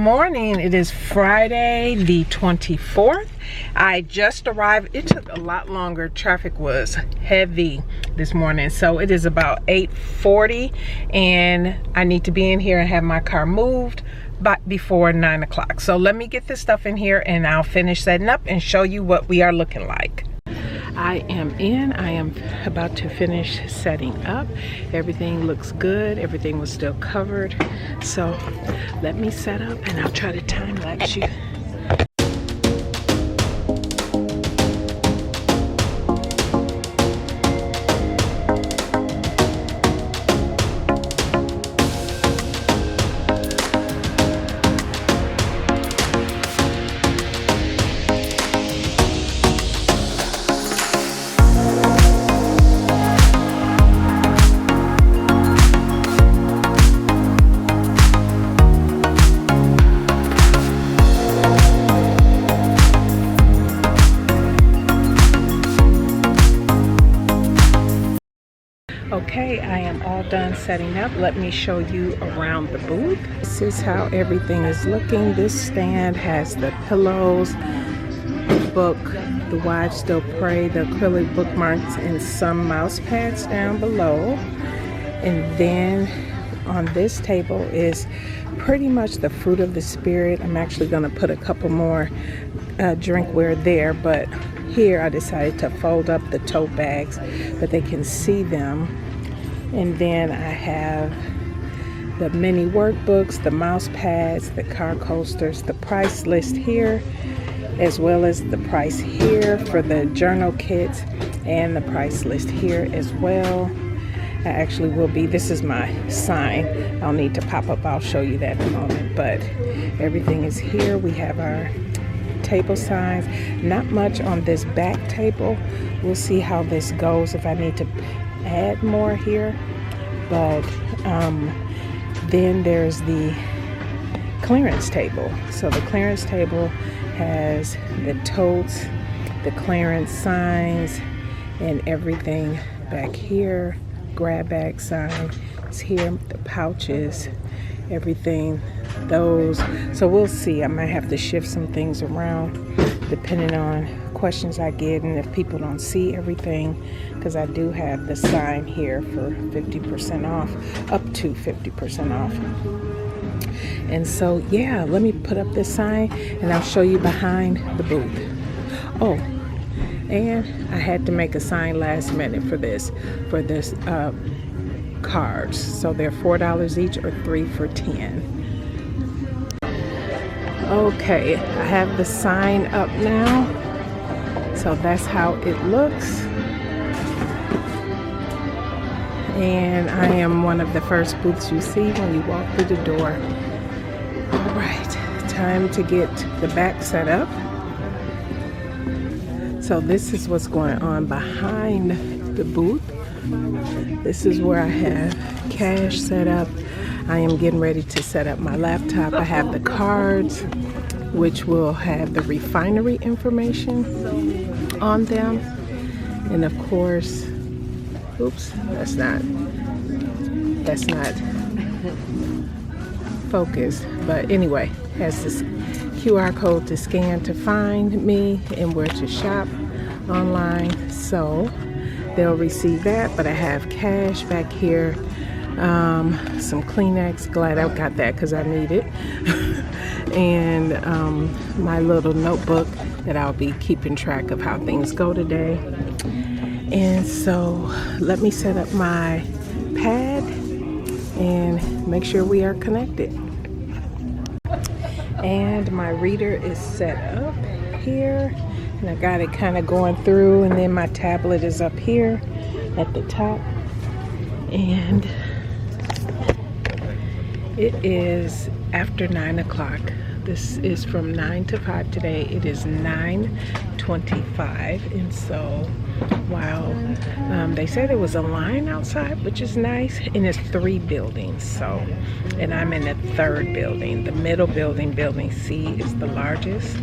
morning. It is Friday the 24th. I just arrived. It took a lot longer. Traffic was heavy this morning, so it is about 8:40 and I need to be in here and have my car moved before 9 o'clock. So let me get this stuff in here and I'll finish setting up and show you what we are looking like. I am about to finish setting up. Everything looks good. Everything was still covered. So let me set up and I'll try to time lapse you. Okay, I am all done setting up. Let me show you around the booth. This is how everything is looking. This stand has the pillows, the book, the Wives Still Pray, the acrylic bookmarks, and some mouse pads down below. And then on this table is pretty much the fruit of the spirit. I'm actually going to put a couple more drinkware there, but here I decided to fold up the tote bags but they can see them. And then I have the mini workbooks, the mouse pads, the car coasters, the price list here, as well as the price here for the journal kits, and the price list here as well. I actually will be, this is my sign. I'll need to pop up, I'll show you that in a moment, but everything is here. We have our table signs. Not much on this back table. We'll see how this goes, if I need to add more here. But then there's the clearance table. So the clearance table has the totes, the clearance signs, and everything back here. Grab bag sign is here, the pouches, everything, those. So we'll see. I might have to shift some things around depending on questions I get and if people don't see everything, because I do have the sign here for 50% off, up to 50% off. And so yeah, let me put up this sign and I'll show you behind the booth. Oh, and I had to make a sign last minute for this cards. So they're $4 each or 3 for $10. Okay, I have the sign up now. So that's how it looks. And I am one of the first booths you see when you walk through the door. All right, time to get the back set up. So this is what's going on behind the booth. This is where I have cash set up. I am getting ready to set up my laptop. I have the cards, which will have the refinery information on them. And of course, oops, that's not focused. But anyway, has this QR code to scan to find me and where to shop online. So they'll receive that, but I have cash back here, some Kleenex, glad I got that because I need it, and my little notebook that I'll be keeping track of how things go today. And so let me set up my pad and make sure we are connected. And my reader is set up here. And I got it kind of going through, and then my tablet is up here at the top. And it is after 9 o'clock. This is from 9 to 5 today. It is 9:25, and so while they said there was a line outside, which is nice, and it's 3 buildings. So, and I'm in the 3rd building. The middle building, building C, is the largest.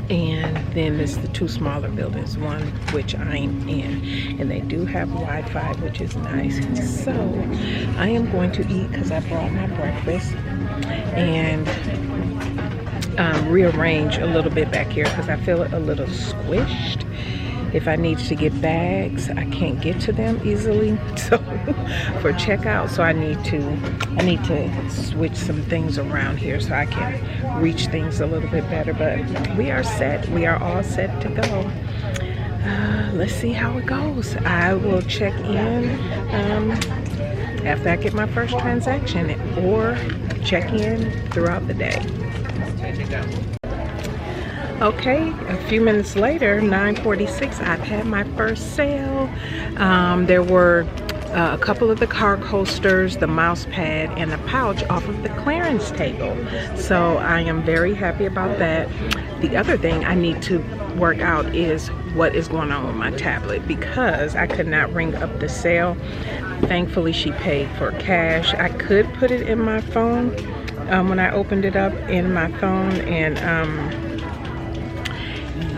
And then there's the 2 smaller buildings, one which I'm in, and they do have Wi-Fi, which is nice. So I am going to eat because I brought my breakfast, and rearrange a little bit back here because I feel it a little squished. If I need to get bags, I can't get to them easily. So for checkout, so I need to switch some things around here so I can reach things a little bit better. But we are set. We are all set to go. Let's see how it goes. I will check in after I get my first transaction, or check in throughout the day. Okay, a few minutes later, 9:46, I've had my first sale. There were a couple of the card holsters, the mouse pad, and the pouch off of the clearance table. So I am very happy about that. The other thing I need to work out is what is going on with my tablet, because I could not ring up the sale. Thankfully, she paid for cash. I could put it in my phone when I opened it up in my phone, and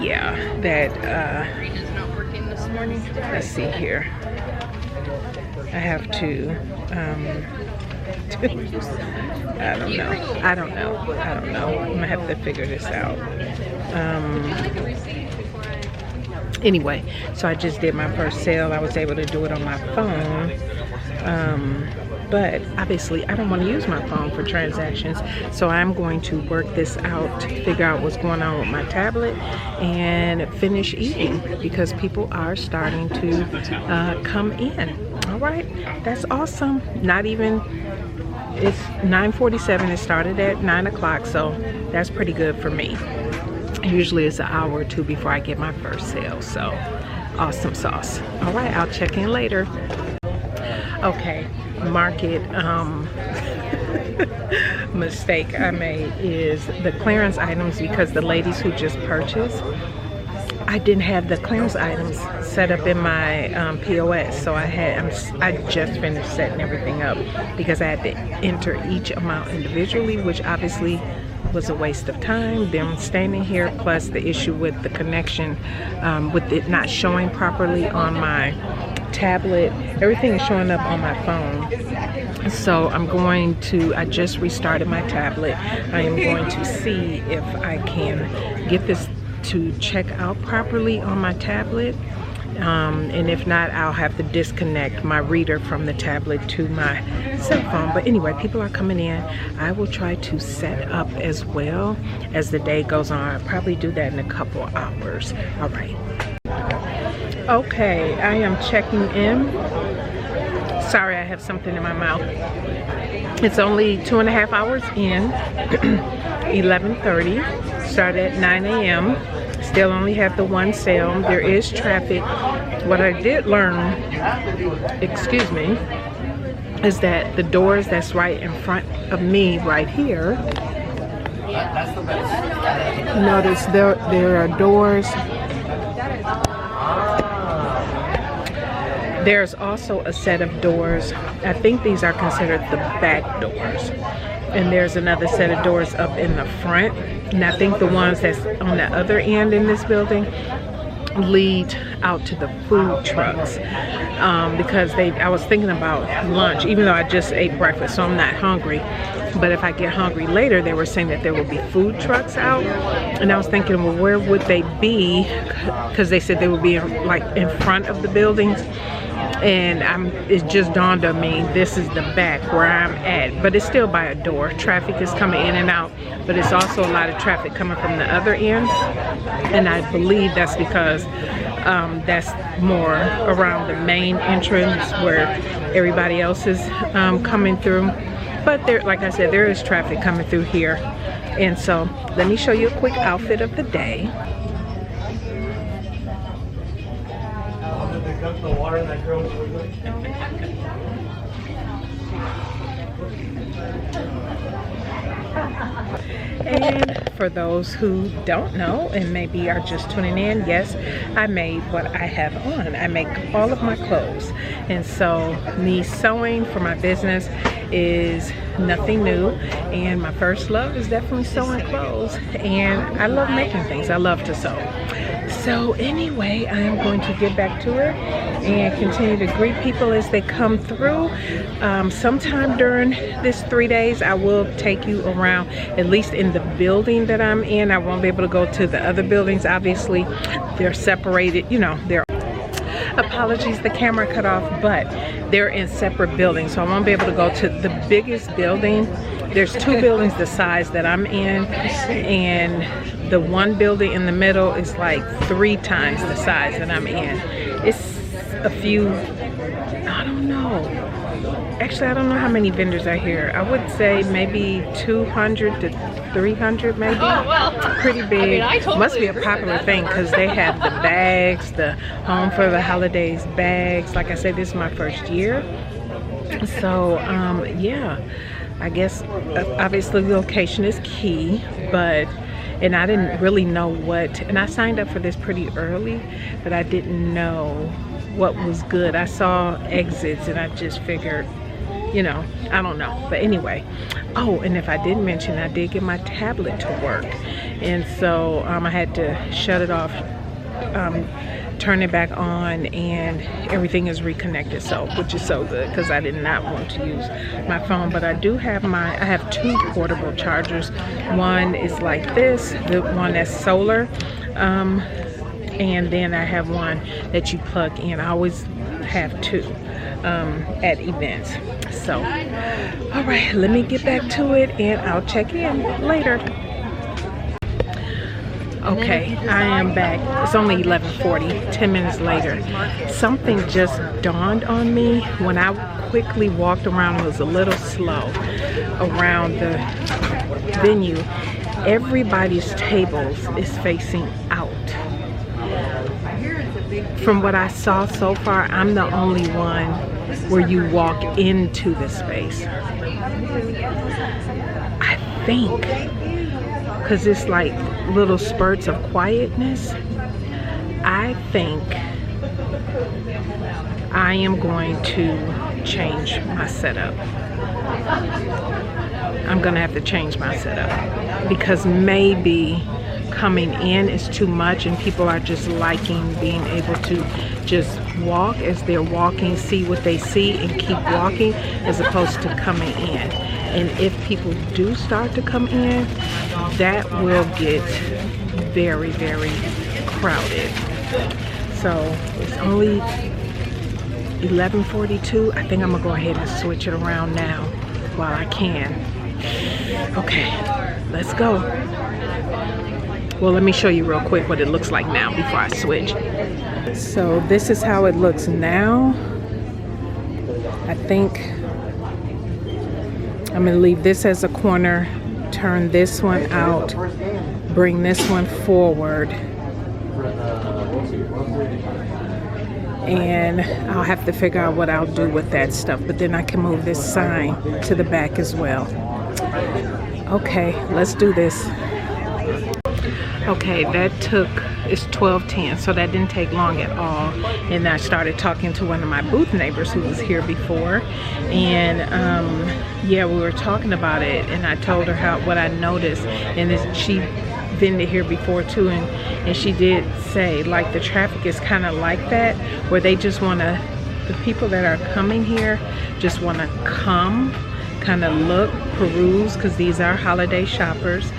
yeah, that Rena's not working this morning. let's see here. I have to I don't know. I'm gonna have to figure this out. Anyway, so I just did my first sale. I was able to do it on my phone. But obviously I don't want to use my phone for transactions, so I'm going to work this out, figure out what's going on with my tablet, and finish eating because people are starting to come in. All right, that's awesome. Not even, it's 9:47. It started at 9 o'clock, so that's pretty good for me. Usually it's an hour or two before I get my first sale, so awesome sauce. All right, I'll check in later. Okay, market mistake I made is the clearance items, because the ladies who just purchased, I didn't have the clearance items set up in my POS, so I just finished setting everything up because I had to enter each amount individually, which obviously was a waste of time, them standing here, plus the issue with the connection, with it not showing properly on my tablet. Everything is showing up on my phone. So I just restarted my tablet. I am going to see if I can get this to check out properly on my tablet. And if not, I'll have to disconnect my reader from the tablet to my cell phone. But anyway, people are coming in. I will try to set up as well as the day goes on. I'll probably do that in a couple hours. All right. Okay, I am checking in. Sorry, I have something in my mouth. It's only 2.5 hours in. 11:30. Started at 9 a.m. Still only have the one sale. There is traffic. What I did learn, excuse me, is that the doors that's right in front of me right here, notice there are doors. There's also a set of doors. I think these are considered the back doors. And there's another set of doors up in the front. And I think the ones that's on the other end in this building lead out to the food trucks. Because I was thinking about lunch, even though I just ate breakfast, so I'm not hungry. But if I get hungry later, they were saying that there would be food trucks out. And I was thinking, well, where would they be? Because they said they would be in front of the buildings. And it just dawned on me, this is the back where I'm at, but it's still by a door. Traffic is coming in and out, but it's also a lot of traffic coming from the other end. And I believe that's because that's more around the main entrance where everybody else is coming through. But there, like I said, there is traffic coming through here. And so let me show you a quick outfit of the day. The water that grows with it. And for those who don't know and maybe are just tuning in, yes, I made what I have on. I make all of my clothes. And so me sewing for my business is nothing new, and my first love is definitely sewing clothes, and I love making things. I love to sew. So anyway, I am going to get back to it and continue to greet people as they come through. Sometime during this 3 days, I will take you around, at least in the building that I'm in. I won't be able to go to the other buildings. Obviously, they're separated, you know, they're, apologies, the camera cut off, but they're in separate buildings, so I won't be able to go to the biggest building. There's two buildings the size that I'm in, and the one building in the middle is like 3 times the size that I'm in. It's a few, I don't know. Actually, I don't know how many vendors are here. I would say maybe 200 to 300 maybe. Oh, well. Pretty big. I mean, I totally must be a agree popular with that. thing because they have the bags, the home for the holidays bags. Like I said, this is my first year. So, yeah, I guess obviously the location is key, but, and I didn't really know what, and I signed up for this pretty early, but I didn't know what was good. I saw exits and I just figured, you know, I don't know. But anyway, oh, and if I didn't mention, I did get my tablet to work. And so I had to shut it off, turn it back on, and everything is reconnected. So, which is so good because I did not want to use my phone. But I do have I have 2 portable chargers. One is like this, the one that's solar. And then I have one that you plug in. I always have 2 at events. So, all right, let me get back to it and I'll check in later. Okay, I am back. It's only 11:40, 10 minutes later. Something just dawned on me when I quickly walked around. It was a little slow around the venue. Everybody's tables is facing out. From what I saw so far, I'm the only one where you walk into the space. I think, because it's like little spurts of quietness, I think I am going to change my setup. I'm gonna have to change my setup because maybe coming in is too much and people are just liking being able to just walk as they're walking, see what they see and keep walking, as opposed to coming in. And if people do start to come in, that will get very, very crowded. So it's only 11:42. I think I'm gonna go ahead and switch it around now while I can. Okay, let's go. Well, let me show you real quick what it looks like now before I switch. So this is how it looks now. I think I'm gonna leave this as a corner, turn this one out, bring this one forward, and I'll have to figure out what I'll do with that stuff, but then I can move this sign to the back as well. Okay, let's do this. Okay, it's 12:10, so that didn't take long at all. And I started talking to one of my booth neighbors who was here before, and yeah, we were talking about it, and I told her what I noticed, and she vended here before too, and she did say like the traffic is kind of like that, where they just want to, the people that are coming here just want to come, kind of look, peruse, because these are holiday shoppers,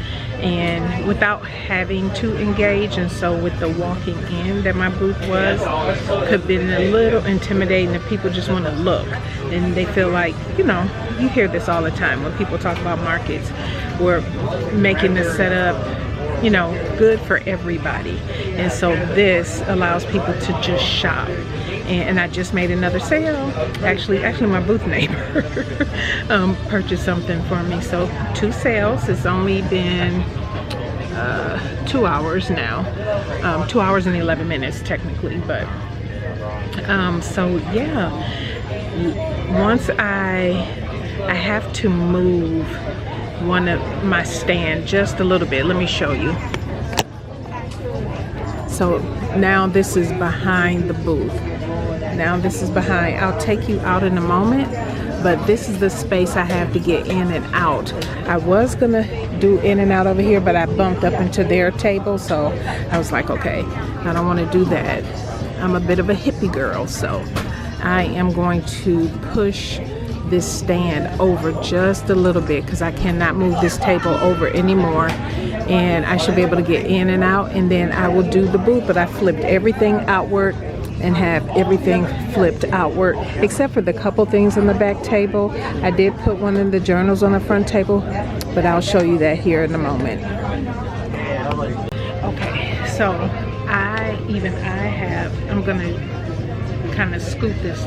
and without having to engage. And so with the walking in that my booth was, could have been a little intimidating if people just want to look, and they feel like, you know, you hear this all the time when people talk about markets, we're making this setup, you know, good for everybody. And so this allows people to just shop. And I just made another sale. Actually my booth neighbor purchased something for me. So 2 sales. It's only been 2 hours now. 2 hours and 11 minutes technically, but so yeah. Once I have to move one of my stand just a little bit. Let me show you. So now this is behind the booth. Now this is behind. I'll take you out in a moment, but this is the space I have to get in and out. I was gonna do in and out over here, but I bumped up into their table, so I was like, okay, I don't want to do that. I'm a bit of a hippie girl, so I am going to push this stand over just a little bit because I cannot move this table over anymore, and I should be able to get in and out, and then I will do the booth. But I flipped everything outward and have everything flipped outward except for the couple things on the back table. I did put one of the journals on the front table, but I'll show you that here in a moment. Okay, so I'm gonna kind of scoot this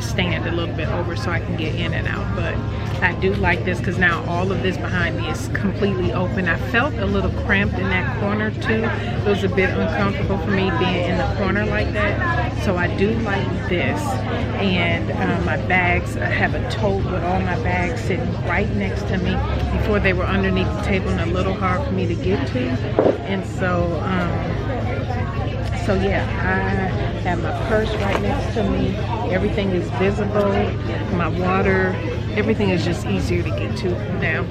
stand a little bit over so I can get in and out. But I do like this because now all of this behind me is completely open. I felt a little cramped in that corner too. It was a bit uncomfortable for me being in the corner like that. So I do like this. And my bags, I have a tote with all my bags sitting right next to me. Before they were underneath the table and a little hard for me to get to. And so yeah, I have my purse right next to me. Everything is visible. My water, everything is just easier to get to now.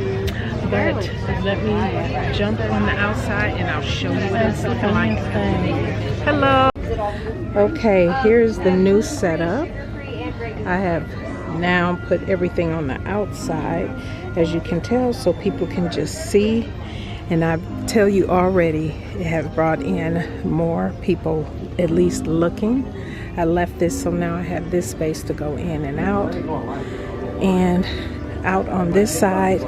But let me jump on the outside and I'll show you what it's looking like. Hello. Okay, here's the new setup. I have now put everything on the outside, as you can tell, so people can just see. And I tell you already, it has brought in more people at least looking. I left this, so now I have this space to go in and out. And out on this side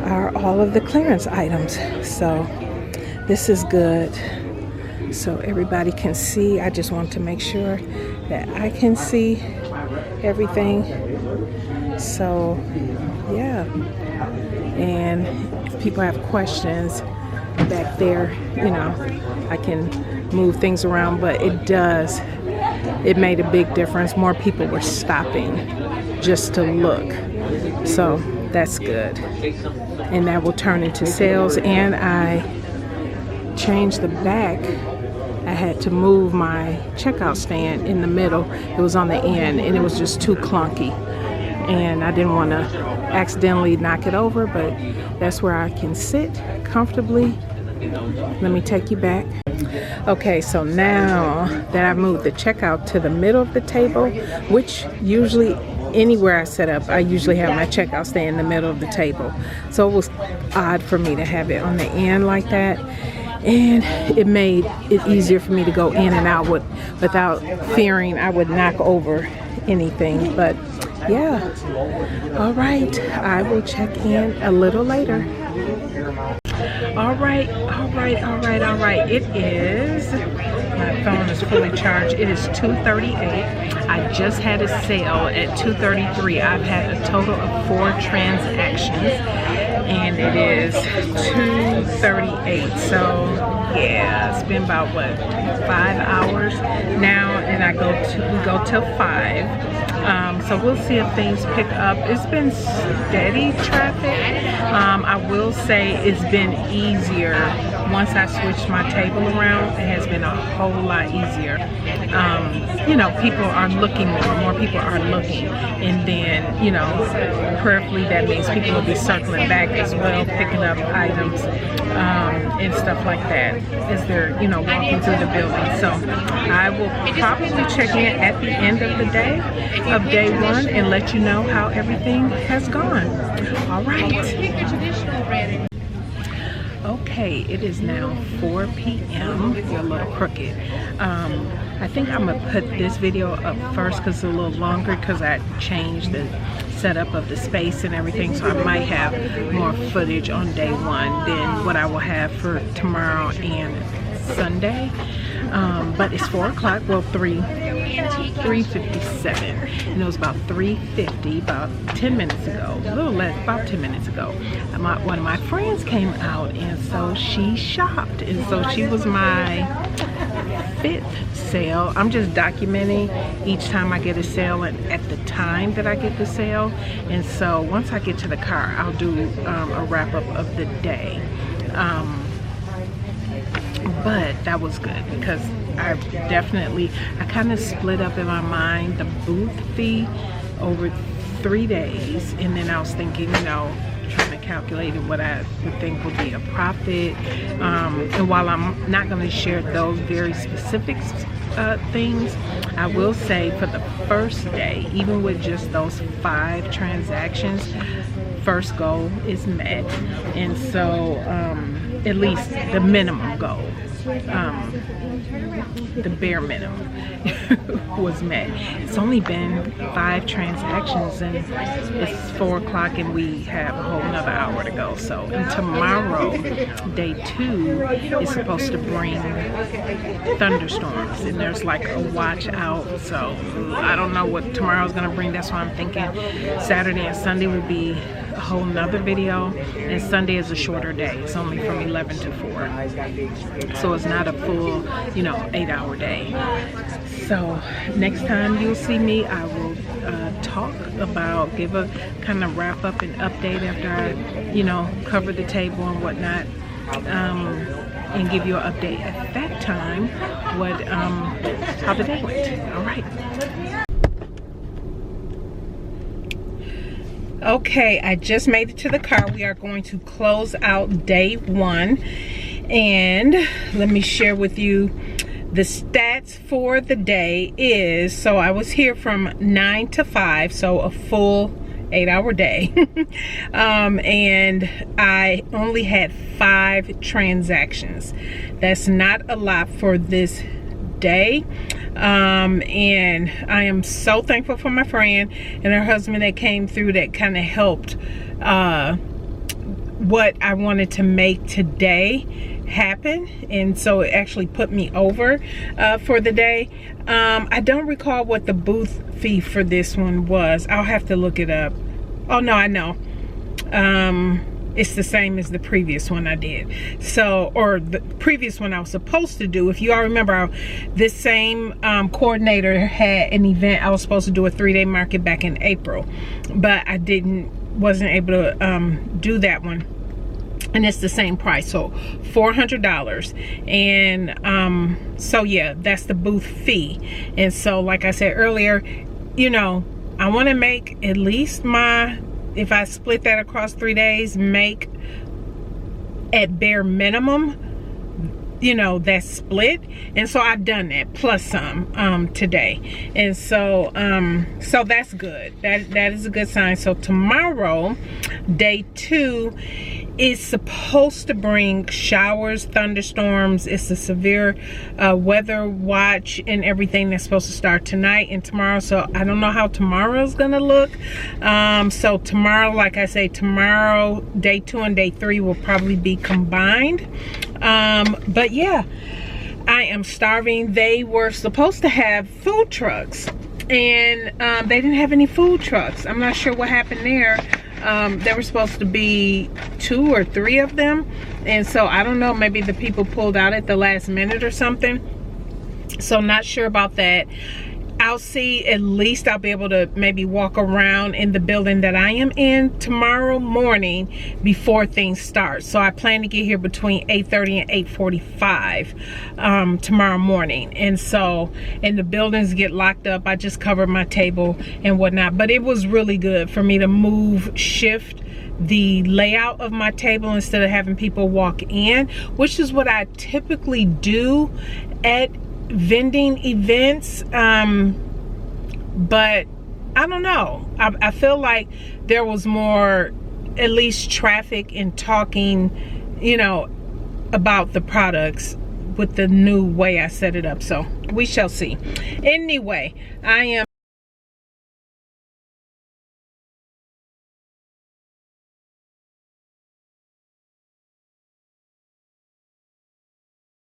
are all of the clearance items. So this is good. So everybody can see. I just want to make sure that I can see everything. So yeah. And if people have questions back there, you know, I can move things around, but it made a big difference. More people were stopping just to look. So that's good. And that will turn into sales. And I changed the back. I had to move my checkout stand in the middle. It was on the end and it was just too clunky. And I didn't want to accidentally knock it over, but that's where I can sit comfortably. Let me take you back. Okay, so now that I've moved the checkout to the middle of the table, which usually anywhere I set up, I usually have my checkout stand in the middle of the table. So it was odd for me to have it on the end like that. And it made it easier for me to go in and out without fearing I would knock over anything. But yeah, all right, I will check in a little later. All right, it is, my phone is fully charged. It is 2:38. I just had a sale at 2:33. I've had a total of 4 transactions and it is 2:38. So yeah, it's been about what, 5 hours now, and we go till 5. So we'll see if things pick up. It's been steady traffic. I will say it's been easier once I switched my table around. It has been a whole lot easier. You know, people are looking more people are looking, and then, you know, prayerfully that means people will be circling back as well, picking up items and stuff like that as they're, you know, walking through the building. So I will probably check in at the end of the day of day 1 and let you know how everything has gone. All right. Okay, it is now 4 p.m. You're a little crooked. I think I'm gonna put this video up first because it's a little longer because I changed the setup of the space and everything, so I might have more footage on day 1 than what I will have for tomorrow and Sunday. But it's 4 o'clock, well 3:57, and it was about 3:50, about 10 minutes ago, a little less, about 10 minutes ago. One of my friends came out, and so she shopped, and so she was my 5th sale. I'm just documenting each time I get a sale and at the time that I get the sale, and so once I get to the car, I'll do a wrap-up of the day. But that was good because I kind of split up in my mind the booth fee over 3 days, and then I was thinking, you know, trying to calculated what I would think would be a profit. And while I'm not going to share those very specific things, I will say for the first day, even with just those 5 transactions, first goal is met. And so at least the minimum goal, the bare minimum was met. It's only been 5 transactions and it's 4 o'clock and we have a whole nother hour to go. So, and tomorrow, day 2, is supposed to bring thunderstorms, and there's like a watch out. So I don't know what tomorrow's gonna bring. That's why I'm thinking Saturday and Sunday would be a whole nother video, and Sunday is a shorter day. It's only from 11 to 4, so it's not a full, you know, 8-hour day. So next time you'll see me, I will talk about, give a kind of wrap up and update after I, you know, cover the table and whatnot, and give you an update at that time what how the day went. All right. Okay, I just made it to the car. We are going to close out day 1, and let me share with you the stats for the day. Is, so I was here from 9 to 5, so a full 8-hour day. And I only had 5 transactions. That's not a lot for this day. And I am so thankful for my friend and her husband that came through, that kind of helped what I wanted to make today happen, and so it actually put me over for the day. I don't recall what the booth fee for this one was. I'll have to look it up. Oh no, I know. It's the same as the previous one I did. So, or the previous one I was supposed to do. If you all remember, this same coordinator had an event. I was supposed to do a 3-day market back in April, but I wasn't able to do that one. And it's the same price, so $400. And so yeah, that's the booth fee. And so like I said earlier, you know, I want to make at least my, if I split that across 3 days, make at bare minimum, you know, that split. And so I've done that plus some today. And so so that's good. That is a good sign. So tomorrow, day 2, is supposed to bring showers, thunderstorms. It's a severe weather watch and everything that's supposed to start tonight and tomorrow. So I don't know how tomorrow's gonna look. So tomorrow, like I say, tomorrow, day 2 and day 3 will probably be combined. But yeah, I am starving. They were supposed to have food trucks, and they didn't have any food trucks. I'm not sure what happened there. There were supposed to be 2 or 3 of them, and so I don't know, maybe the people pulled out at the last minute or something. So not sure about that. I'll see, at least I'll be able to maybe walk around in the building that I am in tomorrow morning before things start. So I plan to get here between 8:30 and 8:45 tomorrow morning. And so, and the buildings get locked up. I just covered my table and whatnot, but it was really good for me to shift the layout of my table instead of having people walk in, which is what I typically do at vending events. But I don't know, I feel like there was more, at least traffic and talking, you know, about the products with the new way I set it up. So we shall see. Anyway, I am